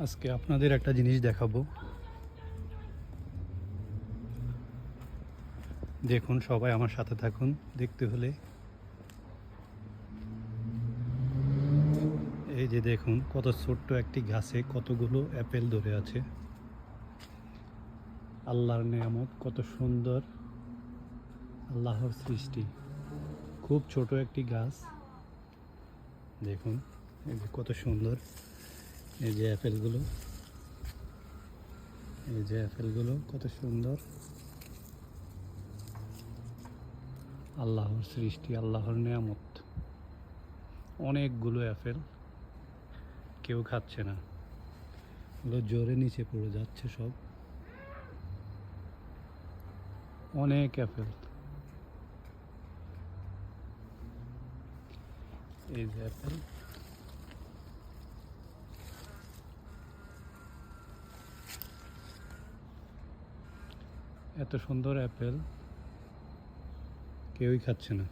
আজকে আপনাদের একটা জিনিস দেখাবো। দেখুন, সবাই আমার সাথে থাকুন। দেখতে হলে এই যে দেখুন, কত ছোট্ট একটি গাছে কতগুলো অ্যাপেল ধরে আছে। আল্লাহর নেয়ামত, কত সুন্দর আল্লাহর সৃষ্টি। খুব ছোট একটি গাছ। দেখুন এই যে কত সুন্দর, এই যে অ্যাপেলগুলো, এই যে অ্যাপেলগুলো কত সুন্দর। আল্লাহর সৃষ্টি, আল্লাহর নেয়ামত। অনেকগুলো অ্যাপেল, কেউ খাচ্ছে না, এগুলো জোরে নিচে পড়ে যাচ্ছে সব। অনেক অ্যাপেল, এই যে অ্যাপেল। এত সুন্দর অ্যাপেল, কেউই খাচ্ছে না।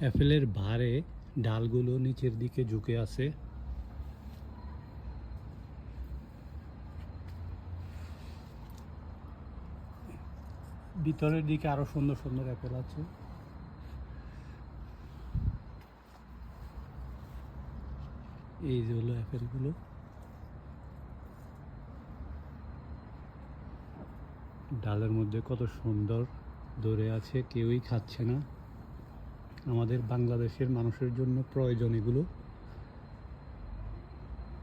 অ্যাপেলের ভারে ডালগুলো নিচের দিকে ঝুঁকে আছে। ভিতরের দিকে আরো সুন্দর সুন্দর অ্যাপেল আছে। এই যে হলো অ্যাপেলগুলো। ডালের মধ্যে কত সুন্দর ধরে আছে, কেউই খাচ্ছে না। আমাদের বাংলাদেশের মানুষের জন্য প্রয়োজন এগুলো,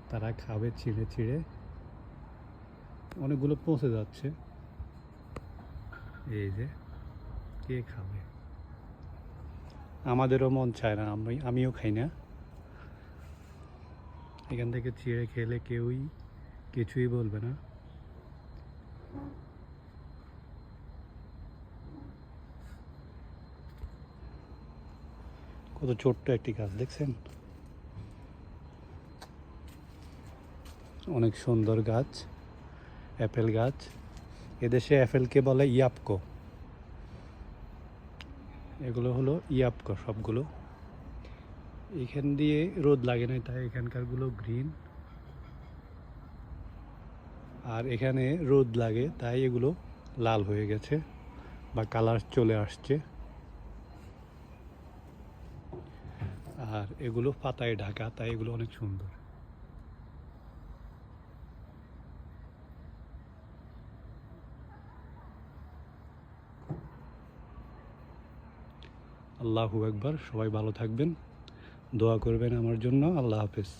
তারা খাবে ছিঁড়ে ছিঁড়ে। অনেকগুলো পচে যাচ্ছে, এই যে কে খাবে? আমাদেরও মন চায় না, আমিও খাই না। এখান থেকে ছিঁড়ে খেলে কেউই কিছুই বলবে না। কত ছোট্ট একটি গাছ দেখছেন, অনেক সুন্দর গাছ, অ্যাপেল গাছ। এদেশে অ্যাপেলকে বলে ইয়াপকো। এগুলো হলো ইয়াপকো সবগুলো। এখান দিয়ে রোদ লাগে না, তাই এখানকারগুলো গ্রিন। আর এখানে রোদ লাগে, তাই এগুলো লাল হয়ে গেছে বা কালার চলে আসছে। আর এগুলো পাতায় ঢাকা, তাই এগুলো অনেক সুন্দর। আল্লাহু আকবার। সবাই ভালো থাকবেন, দোয়া করবেন আমার জন্য। আল্লাহ হাফেজ।